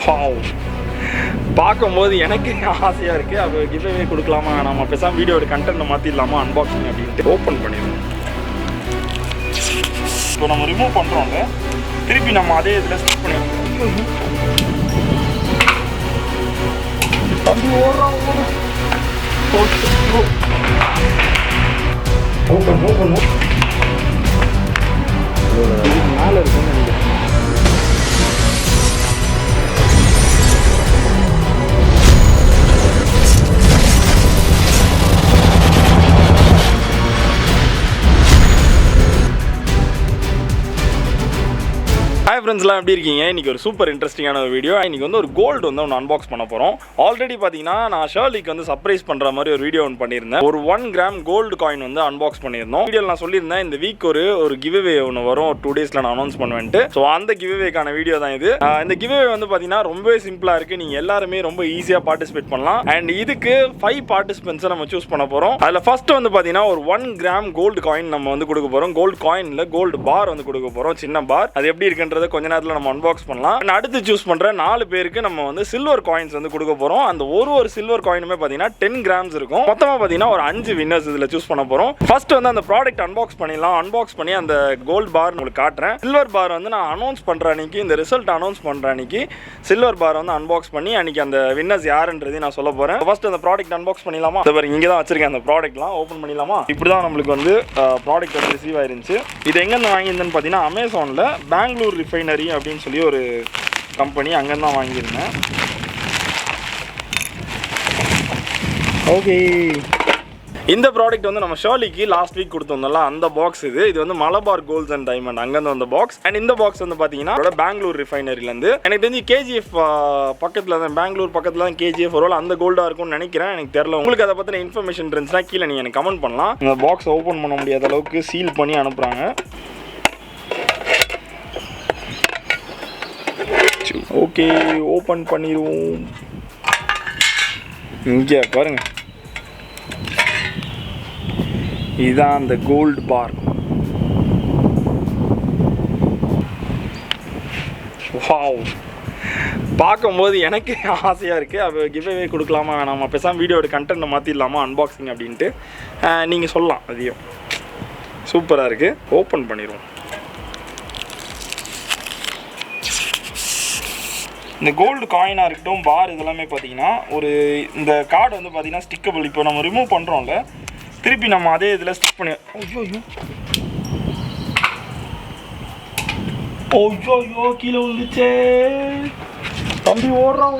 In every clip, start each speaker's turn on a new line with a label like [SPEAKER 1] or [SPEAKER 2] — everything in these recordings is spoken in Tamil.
[SPEAKER 1] வாவ், பார்க்கும்போது எனக்கு ஆசையாக இருக்குது. அது கிவ்அவே கொடுக்கலாமா, நம்ம பேசாமல் வீடியோட கண்டென்ட்டை மாற்றிடலாமா அன்பாக்சிங் அப்படின்ட்டு ஓப்பன் பண்ணிடுவோம். இப்போ நம்ம ரிமூவ் பண்ணுறோங்க, திருப்பி நம்ம அதே இதில் ஸ்டிக் பண்ணிடுவோம். ஓப்பன் ஓப்பன் மேலே இருக்குன்னு நினைக்கிறேன். ஹாய் ஃப்ரெண்ட்ஸ்லாம், எப்படி இருக்கீங்க? இன்றைக்கி ஒரு சூப்பர் இன்ட்ரெஸ்டிங்கான ஒரு வீடியோ. இன்றைக்கி வந்து ஒரு கோல்டு வந்து ஒன்று அன்பாக்ஸ் பண்ண போகிறோம். ஆல்ரெடி பார்த்தீங்கன்னா நான் ஷர்லிக்கு வந்து சர்ப்ரைஸ் பண்ணுற மாதிரி ஒரு வீடியோ ஒன்று பண்ணியிருந்தேன். ஒரு 1 கிராம் கோல்டு காயின் வந்து அன்பாக்ஸ் பண்ணியிருந்தோம். வீடியோவில் நான் சொல்லியிருந்தேன் இந்த வீக் ஒரு கிவ்அவே ஒன்று வரும், ஒரு 2 டேஸில் நான் அனௌன்ஸ் பண்ணுவேன்ட்டு. ஸோ அந்த கிவ்அவேக்கான வீடியோ தான் இது. இந்த கிவ்அவே வந்து பார்த்தீங்கன்னா ரொம்பவே சிம்பிளாக இருக்குது. நீங்கள் எல்லாருமே ரொம்ப ஈஸியாக பார்ட்டிசிபேட் பண்ணலாம். அண்ட் இதுக்கு 5 பார்ட்டிசிபென்ட்ஸை நம்ம சூஸ் பண்ண போகிறோம். அதில் ஃபர்ஸ்ட் வந்து பார்த்தீங்கன்னா ஒரு 1 கிராம் கோல்டு காயின் நம்ம வந்து கொடுக்க போகிறோம். கோல்டு காயினில் கோல்டு பார் வந்து கொடுக்க போகிறோம், சின்ன பார். அது எப்படி இருக்குன்றது கொஞ்ச நேரத்தில் நம்ம அன்பாக்ஸ் பண்ணலாம். அடுத்து சூஸ் பண்ற 4 பேருக்கு நம்ம வந்து சில்வர் காயின்ஸ் வந்து கொடுக்க போறோம். அந்த ஒரு சில்வர் காயினுமே பாத்தீங்கன்னா 10 கிராம்ஸ் இருக்கும். மொத்தமா பாத்தீங்கன்னா ஒரு 5 வின்னர்ஸ் இதுல சூஸ் பண்ண போறோம். ஃபர்ஸ்ட் வந்து அந்த ப்ராடக்ட் அன்பாக்ஸ் பண்ணிடலாம். அன்பாக்ஸ் பண்ணி அந்த கோல்ட் பார் உங்களுக்கு காட்டுறேன். சில்வர் பார் வந்து நான் அனௌன்ஸ் பண்ற அன்னைக்கு, இந்த ரிசல்ட் அனௌன்ஸ் பண்ற அன்னைக்கு சில்வர் பார் வந்து அன்பாக்ஸ் பண்ணி அன்னைக்கு அந்த வின்னர்ஸ் யாருன்றதை நான் சொல்ல போறேன். ஃபர்ஸ்ட் அந்த ப்ராடக்ட் அன்பாக்ஸ் பண்ணிடலாமா? இங்க தான் வச்சிருக்கேன் அந்த ப்ராடக்ட்லாம். ஓபன் பண்ணிடலாமா? இப்படிதான் நம்மளுக்கு வந்து ப்ராடக்ட் வந்து ரிசீவ் ஆயிருந்துச்சு. இது எங்க இருந்து வாங்கியிருந்தேன்னு பாத்தீங்கன்னா அமேசான்ல பெங்களூர் ரிஃபைனரி அப்படின்னு சொல்லி ஒரு கம்பெனி, அங்கே தான் வாங்கியிருந்தேன். ஓகே, இந்த ப்ராடக்ட் வந்து நம்ம ஷர்லிக்கு லாஸ்ட் வீக் கொடுத்துருந்தோம்ல, அந்த பாக்ஸ் இது வந்து மலபார் கோல்ட்ஸ் அண்ட் டைமண்ட் அங்கேருந்து வந்த பாக்ஸ். அண்ட் இந்த பாக்ஸ் வந்து பார்த்தீங்கன்னா பெங்களூர் ரிஃபைனரிலேருந்து. எனக்கு தெரிஞ்சு KGF பக்கத்தில் தான், பெங்களூர் பக்கத்தில் தான் KGF ஒரு அந்த கோல்டாக இருக்கும்னு நினைக்கிறேன். எனக்கு தெரியல. உங்களுக்கு அதை பற்றின இன்ஃபர்மேஷன் இருந்துச்சுன்னா கீழே நீங்கள் எனக்கு கமெண்ட் பண்ணலாம். இந்த பாக்ஸ் ஓப்பன் பண்ண முடியாத அளவுக்கு சீல் பண்ணி அனுப்புகிறாங்க. ஓகே, ஓப்பன் பண்ணிடுவோம். இங்கே பாருங்க, இதுதான் அந்த கோல்டு பார். வாவ், பார்க்கும்போது எனக்கு ஆசையாக இருக்குது. அது கிவ்அவே கொடுக்கலாமா, நம்ம பேசாமல் வீடியோட கண்டென்ட்டை மாற்றிடலாமா அன்பாக்சிங் அப்படின்ட்டு நீங்கள் சொல்லலாம். அதையும் சூப்பராக இருக்குது. ஓப்பன் பண்ணிடுவோம். இந்த கோல்டு காயினாக இருக்கட்டும், பார் இதெல்லாமே பார்த்தீங்கன்னா ஒரு இந்த கார்டு வந்து பார்த்தீங்கன்னா ஸ்டிக்கபிள். இப்போ நம்ம ரிமூவ் பண்ணுறோம்ல, திருப்பி நம்ம அதே இதில் ஸ்டிக் பண்ணி ஐயோ கீழே விழுந்துச்சே. தம்பி ஓடுறான்.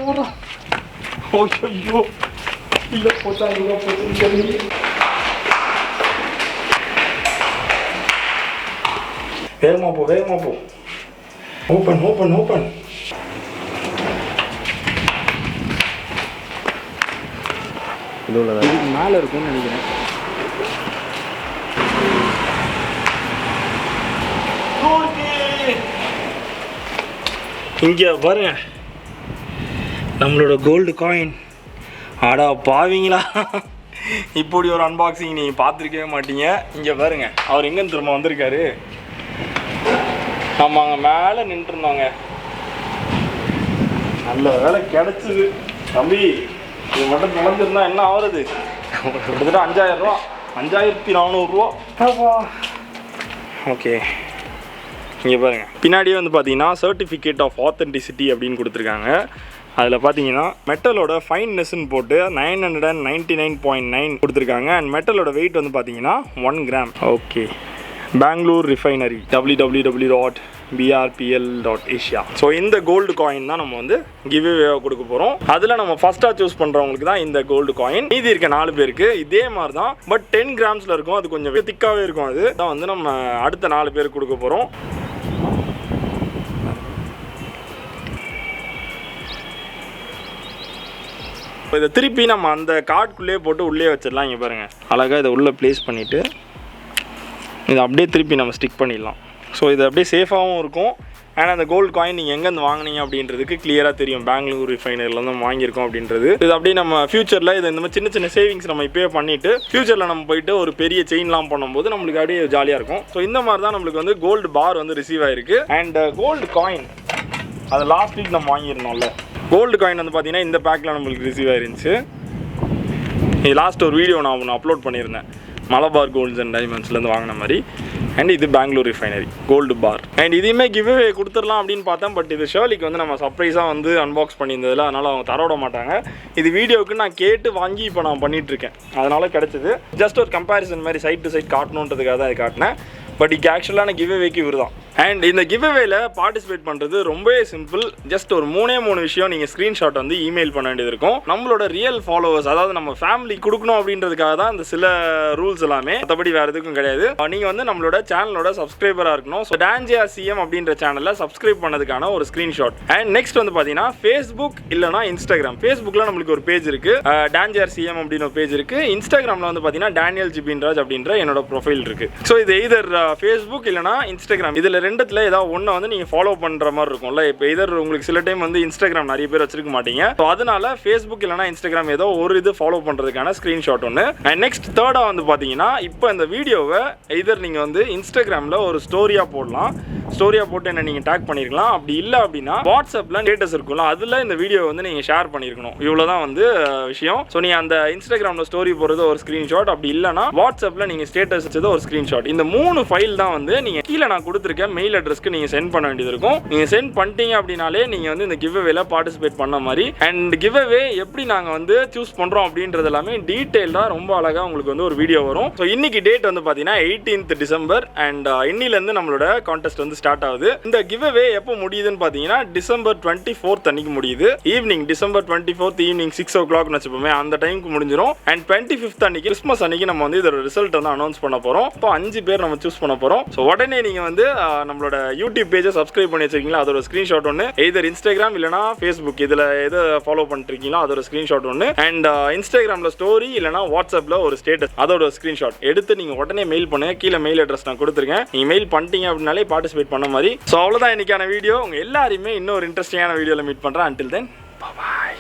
[SPEAKER 1] ஐயோ கீழே போச்சா, வேகமா போ. ஓப்பன். இதுக்கு மேலே இருக்கும்னு நினைக்கிறேன். இங்கே பாருங்க, நம்மளோட கோல்டு காயின். ஆடா பாவீங்களா, இப்படி ஒரு அன்பாக்சிங் நீங்கள் பார்த்துருக்கவே மாட்டீங்க. இங்கே பாருங்க, அவர் எங்கேன்னு திரும்ப வந்திருக்காரு. நம்ம அங்கே மேலே நின்றுருந்தோங்க. நல்ல வேலை கிடச்சிது. தம்பி, இது மட்டும் நுழைஞ்சிருந்தா என்ன ஆகுறது? கிட்டத்தட்ட 5000 ரூபா, 5400 ரூபா. ஓகே, இங்கே பாருங்கள், பின்னாடியே வந்து பார்த்தீங்கன்னா சர்டிஃபிகேட் ஆஃப் ஆத்தென்டிசிட்டி அப்படின்னு கொடுத்துருக்காங்க. அதில் பார்த்தீங்கன்னா மெட்டலோட ஃபைன்னஸ்ன்னு போட்டு 999.9 கொடுத்துருக்காங்க. அண்ட் மெட்டலோட வெயிட் வந்து பார்த்தீங்கன்னா 1 gram. Okay, Bangalore refinery www.brpl.asia. So இந்த கோல்டு காயின் தான் நம்ம வந்து கிவ்அவேவாக கொடுக்க போகிறோம். அதில் நம்ம ஃபஸ்ட்டாக சூஸ் பண்ணுறவங்களுக்கு தான் இந்த கோல்டு காயின். மீதி இருக்க 4 பேருக்கு இதே மாதிரி தான், பட் 10 கிராம்ஸில் இருக்கும். அது கொஞ்சம் திக்காகவே இருக்கும். அது தான் வந்து நம்ம அடுத்த 4 பேருக்கு கொடுக்க போகிறோம். இப்போ இதை திருப்பி நம்ம அந்த கார்டுக்குள்ளேயே போட்டு உள்ளே வச்சிடலாம். இங்கே பாருங்கள், அழகாக இதை உள்ளே ப்ளேஸ் பண்ணிவிட்டு இதை அப்படியே திருப்பி நம்ம ஸ்டிக் பண்ணிடலாம். ஸோ இது அப்படியே சேஃபாகவும் இருக்கும். அண்ட் அந்த கோல்டு காயின் நீங்கள் எங்கேருந்து வாங்கினீங்க அப்படின்றதுக்கு கிளியராக தெரியும். பெங்களூர் ரிஃபைனரியில் வந்து வாங்கியிருக்கோம் அப்படின்றது. இது அப்படியே நம்ம ஃபியூச்சரில் இது இந்த மாதிரி சின்ன சேவிங்ஸ் நம்ம இப்போயே பண்ணிவிட்டு ஃபியூச்சரில் நம்ம போயிட்டு ஒரு பெரிய செயின்லாம் பண்ணும்போது நம்மளுக்கு அப்படியே ஜாலியாக இருக்கும். ஸோ இந்த மாதிரி தான் நம்மளுக்கு வந்து கோல்டு பார் வந்து ரிசீவ் ஆகிருக்கு. அண்ட் கோல்டு காயின் அது லாஸ்ட் வீக் நம்ம வாங்கியிருந்தோம்ல. கோல்டு காயின் வந்து பார்த்தீங்கன்னா இந்த பேக்கில் நம்மளுக்கு ரிசீவ் ஆயிருந்துச்சு. இது லாஸ்ட் ஒரு வீடியோ நான் ஒன்று அப்லோட் பண்ணியிருந்தேன், மலபார் கோல்ட்ஸ் அண்ட் டைமண்ட்ஸ்லேருந்து வாங்கின மாதிரி. அண்ட் இது Bangalore refinery gold bar. And இதையுமே கிவ் அவே கொடுத்துடலாம் அப்படின்னு பார்த்தேன். பட் இது ஷர்லிக்கு வந்து நம்ம சர்ப்ரைஸாக வந்து அன்பாக்ஸ் பண்ணியிருந்ததில்ல, அதனால் அவங்க தர விட மாட்டாங்க. இது வீடியோவுக்கு நான் கேட்டு வாங்கி இப்போ நான் பண்ணிகிட்ருக்கேன், அதனால் கிடச்சிது. ஜஸ்ட் ஒரு கம்பேரிசன் மாதிரி சைட் டு சைட் காட்டணுன்றதுக்காக தான் இது காட்டினேன். பட் இது ஆக்சுவலான கிவ் அவேக்கு இவர் தான். அண்ட் இந்த கிவ் அவேல பார்ட்டிசிபேட் பண்ணுறது ரொம்பவே சிம்பிள். ஜஸ்ட் ஒரு 3 விஷயம் நீங்கள் ஸ்க்ரீன்ஷாட் வந்து இமெயில் பண்ண வேண்டியது இருக்கும். நம்மளோட ரியல் ஃபாலோவர்ஸ், அதாவது நம்ம ஃபேமிலி கொடுக்கணும் அப்படின்றதுக்காக தான் இந்த சில ரூல்ஸ் எல்லாமே, மற்றபடி வேறு எதுக்கும் கிடையாது. நீங்கள் வந்து நம்மளோட சேனலோட சப்ஸ்கிரைபராக இருக்கணும். ஸோ டான்ஜிஆர் சிஎம் அப்படின்ற சேனலில் சப்ஸ்கிரைப் பண்ணதுக்கான ஒரு ஸ்க்ரீன்ஷாட். அண்ட் நெக்ஸ்ட் வந்து பார்த்தீங்கன்னா ஃபேஸ்புக் இல்லைனா இன்ஸ்டாகிராம். ஃபேஸ்புக்கில் நம்மளுக்கு ஒரு பேஜ் இருக்குது, டான்ஜிஆர் சிஎம் அப்படின்னு ஒரு பேஜ் இருக்குது. இன்ஸ்டாகிராமில் வந்து பார்த்தீங்கன்னா டேனியல் ஜிபின்ராஜ் அப்படின்ற என்னோட ப்ரொஃபைல் இருக்குது. ஸோ இது எய்தர் ஃபேஸ்புக் இல்லைனா இன்ஸ்டாகிராம், இதில் ரெண்டுத்தில் ஏதாவது ஒன்று வந்து நீங்கள் ஃபாலோ பண்ணுற மாதிரி இருக்கும்ல. இப்போ எதர் உங்களுக்கு சில டைம் வந்து இன்ஸ்டாகிராம் நிறைய பேர் வச்சிருக்க மாட்டீங்க. ஸோ அதனால ஃபேஸ்புக் இல்லைனா இன்ஸ்டாகிராம் ஏதோ ஒரு இது ஃபாலோ பண்ணுறதுக்கான ஸ்க்ரீன்ஷாட் ஒன்று. அண்ட் நெக்ஸ்ட் தேர்டாக வந்து பார்த்தீங்கன்னா இப்போ இந்த வீடியோவை எதர் நீங்கள் வந்து இன்ஸ்டாகிராமில் ஒரு ஸ்டோரியாக போடலாம். ஸ்டோரியாக போட்டு என்ன நீங்கள் டேக் பண்ணியிருக்கலாம். அப்படி இல்லை அப்படின்னா வாட்ஸ்அப்பில் ஸ்டேட்டஸ் இருக்கும்ல, அதில் இந்த வீடியோ வந்து நீங்கள் ஷேர் பண்ணியிருக்கணும். இவ்வளோ தான் வந்து விஷயம். ஸோ நீங்கள் அந்த இன்ஸ்டாகிராமில் ஸ்டோரி போடுறது ஒரு ஸ்க்ரீன்ஷாட், அப்படி இல்லைனா வாட்ஸ்அப்பில் நீங்கள் ஸ்டேட்டஸ் வச்சது ஒரு ஸ்க்ரீன்ஷாட். இந்த 3 ஃபைல் தான் வந்து நீங்கள் கீழே நான் கொடுத்துருக்க மெயில் அட்ரஸ்க்கு நீங்கள் சென்ட் பண்ண வேண்டியது இருக்கும். நீங்கள் சென்ட் பண்ணிட்டீங்க அப்படின்னாலே நீங்கள் வந்து இந்த கிவ் அவேல பார்ட்டிசிபேட் பண்ண மாதிரி. அண்ட் கிவ் அவே எப்படி நாங்கள் வந்து சூஸ் பண்ணுறோம் அப்படின்றது எல்லாமே டீட்டெயில்டாக ரொம்ப அழகாக உங்களுக்கு வந்து ஒரு வீடியோ வரும். ஸோ இன்னைக்கு டேட் வந்து பார்த்தீங்கன்னா 18th December. அண்ட் இன்னிலேருந்து நம்மளோட கான்டெஸ்ட் வந்து ஸ்டார்ட் ஆகுது. இந்த கிவ் அவே எப்போ முடியுதுன்னு பார்த்தீங்கன்னா December 24th அன்னைக்கு முடியுது. Evening December 24th evening 6 o'clock வச்சுப்போமே, அந்த டைமுக்கு முடிஞ்சிடும். அண்ட் 25th அன்னைக்கு கிறிஸ்மஸ் அன்னைக்கு நம்ம வந்து இதோட ரிசல்ட் வந்து அனௌன்ஸ் பண்ண போகிறோம். இப்போ 5 பேர் நம்ம சூஸ் பண்ண போகிறோம். ஸோ உடனே நீங்கள் வந்து நம்மளோட யூடியூப் பேஜை சப்ஸ்கிரைப் பண்ணி வச்சிருக்கீங்களா, அதோட ஸ்க்ரீன்ஷாட் ஒன்று, எதர் இன்ஸ்டாகிராம் இல்லைனா ஃபேஸ்புக், இதில் எதை ஃபாலோ பண்ணிருக்கீங்களோ அதோட ஸ்க்ரீன்ஷாட் ஒன்று. அண்ட் இன்ஸ்டாகிராமில் ஸ்டோரி இல்லைனா வாட்ஸ்அப்பில் ஒரு ஸ்டேட்டஸ், அதோட ஸ்க்ரீன்ஷாட் எடுத்து நீங்கள் உடனே மெயில் பண்ணுங்க. கீழே மெயில் அட்ரஸ் நான் கொடுத்துருக்கேன். நீங்கள் மெயில் பண்ணிட்டீங்க அப்படின்னாலே பார்ட்டிசிபேட் பண்ண மாதிரி. ஸோ அவ்வளோதான் இன்னைக்கான வீடியோ. உங்கள் எல்லாரையுமே இன்னொரு இன்ட்ரெஸ்டிங்கான வீடியோவில் மீட் பண்ணுறேன். அன்டில் தென், பாய்.